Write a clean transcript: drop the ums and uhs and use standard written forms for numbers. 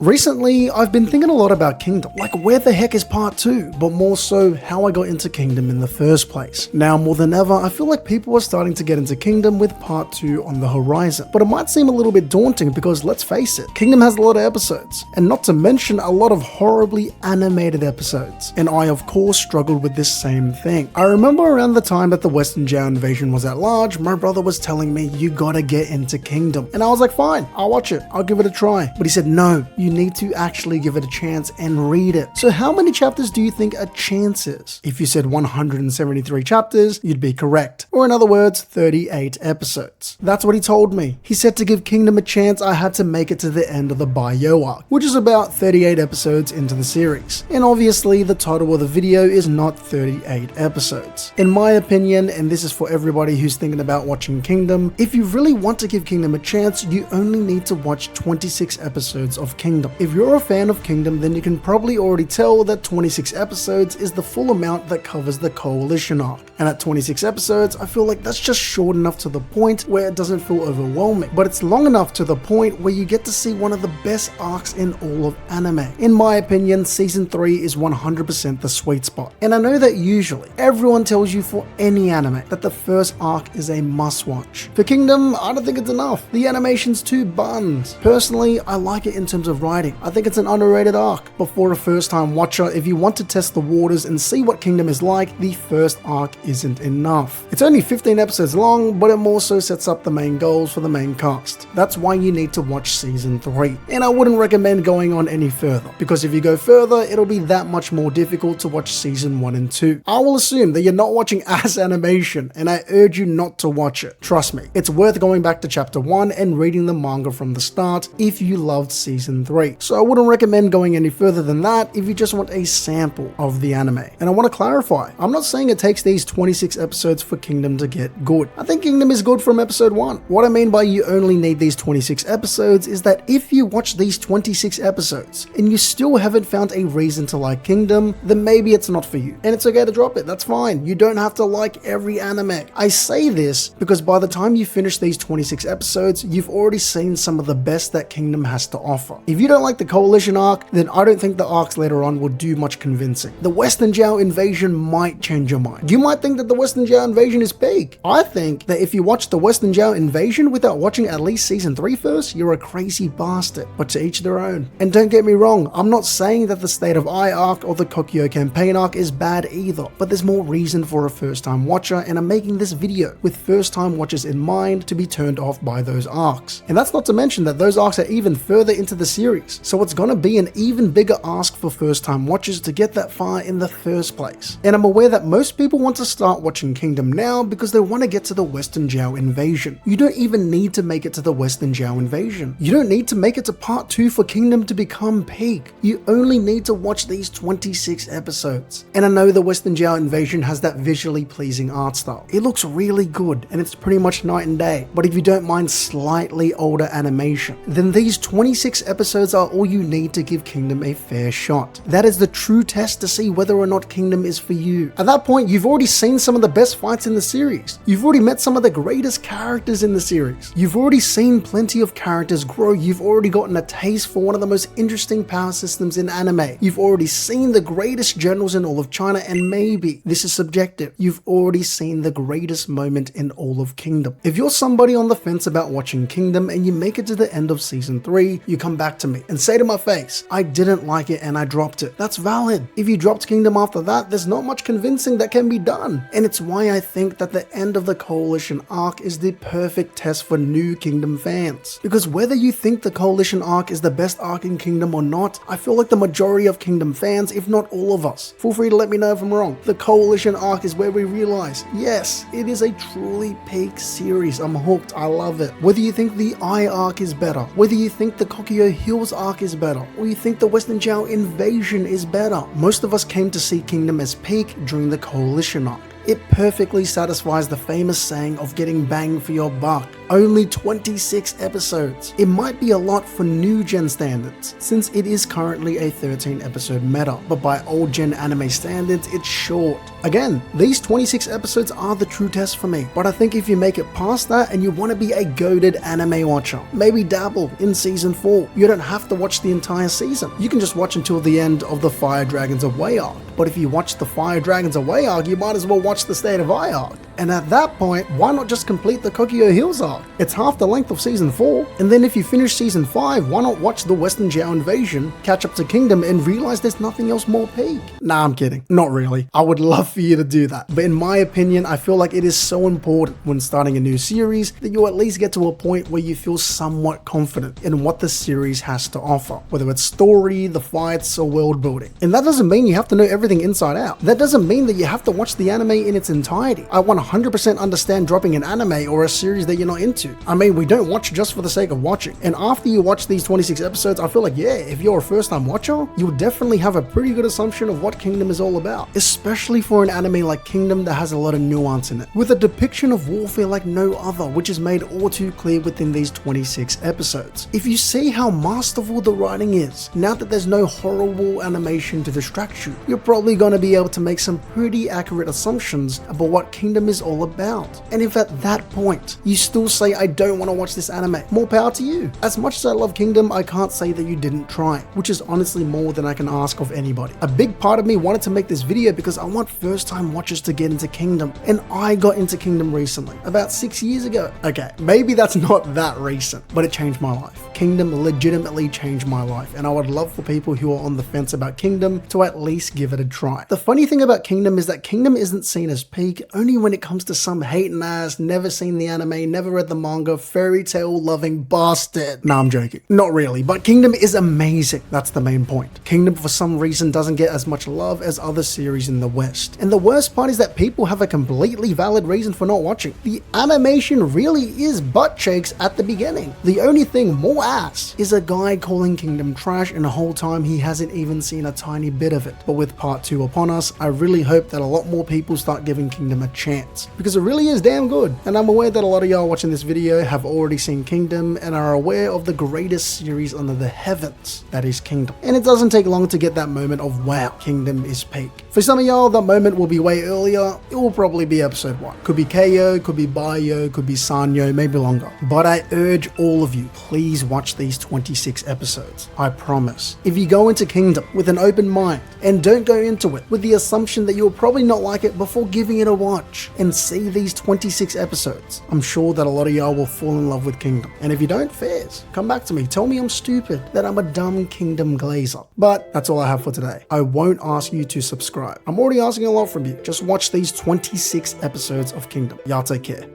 Recently, I've been thinking a lot about Kingdom, like where the heck is part 2, but more so how I got into Kingdom in the first place. Now more than ever, I feel like people are starting to get into Kingdom with part 2 on the horizon, but it might seem a little bit daunting because let's face it, Kingdom has a lot of episodes, and not to mention a lot of horribly animated episodes, and I of course struggled with this same thing. I remember around the time that the Western Zhao Invasion was at large, my brother was telling me, you gotta get into Kingdom, and I was like, fine, I'll watch it, I'll give it a try, but he said, no, you need to actually give it a chance and read it. So how many chapters do you think a chance is? If you said 173 chapters, you'd be correct. Or in other words, 38 episodes. That's what he told me. He said to give Kingdom a chance, I had to make it to the end of the Bio arc, which is about 38 episodes into the series. And obviously the title of the video is not 38 episodes. In my opinion, and this is for everybody who's thinking about watching Kingdom, if you really want to give Kingdom a chance, you only need to watch 26 episodes of Kingdom. If you're a fan of Kingdom, then you can probably already tell that 26 episodes is the full amount that covers the Coalition arc. And at 26 episodes, I feel like that's just short enough to the point where it doesn't feel overwhelming, but it's long enough to the point where you get to see one of the best arcs in all of anime. In my opinion, season 3 is 100% the sweet spot. And I know that usually everyone tells you for any anime that the first arc is a must watch. For Kingdom, I don't think it's enough. The animation's too buns. Personally, I like it in terms of writing. I think it's an underrated arc, but for a first time watcher, if you want to test the waters and see what Kingdom is like, the first arc isn't enough. It's only 15 episodes long, but it more so sets up the main goals for the main cast. That's why you need to watch season 3. And I wouldn't recommend going on any further, because if you go further, it'll be that much more difficult to watch season 1 and 2. I will assume that you're not watching ass animation, and I urge you not to watch it. Trust me, it's worth going back to chapter 1 and reading the manga from the start if you loved season 3. So I wouldn't recommend going any further than that if you just want a sample of the anime. And I want to clarify, I'm not saying it takes these 26 episodes for Kingdom to get good. I think Kingdom is good from episode 1. What I mean by you only need these 26 episodes is that if you watch these 26 episodes and you still haven't found a reason to like Kingdom, then maybe it's not for you. And it's okay to drop it, that's fine. You don't have to like every anime. I say this because by the time you finish these 26 episodes, you've already seen some of the best that Kingdom has to offer. If you don't like the Coalition arc, then I don't think the arcs later on will do much convincing. The Western Zhao Invasion might change your mind. You might think that the Western Zhao Invasion is peak. I think that if you watch the Western Zhao Invasion without watching at least season 3 first, you're a crazy bastard, but to each their own. And don't get me wrong, I'm not saying that the State of Eye arc or the Kokyo campaign arc is bad either, but there's more reason for a first time watcher, and I'm making this video with first time watchers in mind to be turned off by those arcs. And that's not to mention that those arcs are even further into the series, so it's gonna be an even bigger ask for first time watchers to get that far in the first place. And I'm aware that most people want to start watching Kingdom now because they want to get to the Western Zhao Invasion. You don't even need to make it to the Western Zhao Invasion. You don't need to make it to part 2 for Kingdom to become peak. You only need to watch these 26 episodes. And I know the Western Zhao Invasion has that visually pleasing art style. It looks really good and it's pretty much night and day. But if you don't mind slightly older animation, then these 26 episodes are all you need to give Kingdom a fair shot. That is the true test to see whether or not Kingdom is for you. At that point, you've already seen some of the best fights in the series. You've already met some of the greatest characters in the series. You've already seen plenty of characters grow. You've already gotten a taste for one of the most interesting power systems in anime. You've already seen the greatest generals in all of China, and maybe, this is subjective, you've already seen the greatest moment in all of Kingdom. If you're somebody on the fence about watching Kingdom and you make it to the end of season 3, you come back to me and say to my face, I didn't like it and I dropped it. That's valid. If you dropped Kingdom after that, there's not much convincing that can be done. And it's why I think that the end of the Coalition arc is the perfect test for new Kingdom fans. Because whether you think the Coalition arc is the best arc in Kingdom or not, I feel like the majority of Kingdom fans, if not all of us, feel free to let me know if I'm wrong. The Coalition arc is where we realize, yes, it is a truly peak series. I'm hooked. I love it. Whether you think the Eye arc is better, whether you think the Kokyo Hills arc is better, or you think the Western Zhao Invasion is better, most of us came to see Kingdom as peak during the Coalition arc. It perfectly satisfies the famous saying of getting bang for your buck. Only 26 episodes. It might be a lot for new gen standards, since it is currently a 13 episode meta, but by old gen anime standards, it's short. Again, these 26 episodes are the true test for me, but I think if you make it past that and you want to be a goated anime watcher, maybe dabble in season 4. You don't have to watch the entire season. You can just watch until the end of the Fire Dragons Away arc. But if you watch the Fire Dragons Away arc, you might as well watch the State of Eye arc. And at that point, why not just complete the Kokyo Hills arc? It's half the length of season 4. And then if you finish season 5, why not watch the Western Zhao Invasion, catch up to Kingdom, and realize there's nothing else more peak? Nah, I'm kidding. Not really. I would love for you to do that. But in my opinion, I feel like it is so important when starting a new series that you at least get to a point where you feel somewhat confident in what the series has to offer, whether it's story, the fights, or world building. And that doesn't mean you have to know everything inside out. That doesn't mean that you have to watch the anime in its entirety. I 100% understand dropping an anime or a series that you're not into. I mean, we don't watch just for the sake of watching. And after you watch these 26 episodes, I feel like, yeah, if you're a first time watcher, you'll definitely have a pretty good assumption of what Kingdom is all about, especially for an anime like Kingdom that has a lot of nuance in it, with a depiction of warfare like no other, which is made all too clear within these 26 episodes. If you see how masterful the writing is, now that there's no horrible animation to distract you, you're probably going to be able to make some pretty accurate assumptions about what Kingdom is all about. And if at that point you still say, I don't want to watch this anime, more power to you. As much as I love Kingdom, I can't say that you didn't try, which is honestly more than I can ask of anybody. A big part of me wanted to make this video because I want first time watchers to get into Kingdom, and I got into Kingdom recently, about 6 years ago. Okay, maybe that's not that recent, but it changed my life. Kingdom legitimately changed my life, and I would love for people who are on the fence about Kingdom to at least give it a try. The funny thing about Kingdom is that Kingdom isn't seen as peak only when it comes to some hating ass, never seen the anime, never read the manga, fairy tale loving bastard. Nah, I'm joking. Not really, but Kingdom is amazing. That's the main point. Kingdom for some reason doesn't get as much love as other series in the West. And the worst part is that people have a completely valid reason for not watching. The animation really is butt cheeks at the beginning. The only thing more ass is a guy calling Kingdom trash, and the whole time he hasn't even seen a tiny bit of it. But with part 2 upon us, I really hope that a lot more people start giving Kingdom a chance, because it really is damn good. And I'm aware that a lot of y'all watching this video have already seen Kingdom and are aware of the greatest series under the heavens, that is Kingdom. And it doesn't take long to get that moment of wow, Kingdom is peak. For some of y'all, that moment will be way earlier. It will probably be episode 1. Could be KO, could be Baiyo, could be Sanyo, maybe longer. But I urge all of you, please watch these 26 episodes. I promise. If you go into Kingdom with an open mind and don't go into it with the assumption that you'll probably not like it before giving it a watch, and see these 26 episodes, I'm sure that a lot of y'all will fall in love with Kingdom. And if you don't, fairs, come back to me. Tell me I'm stupid, that I'm a dumb Kingdom glazer. But that's all I have for today. I won't ask you to subscribe. I'm already asking a lot from you. Just watch these 26 episodes of Kingdom. Y'all take care.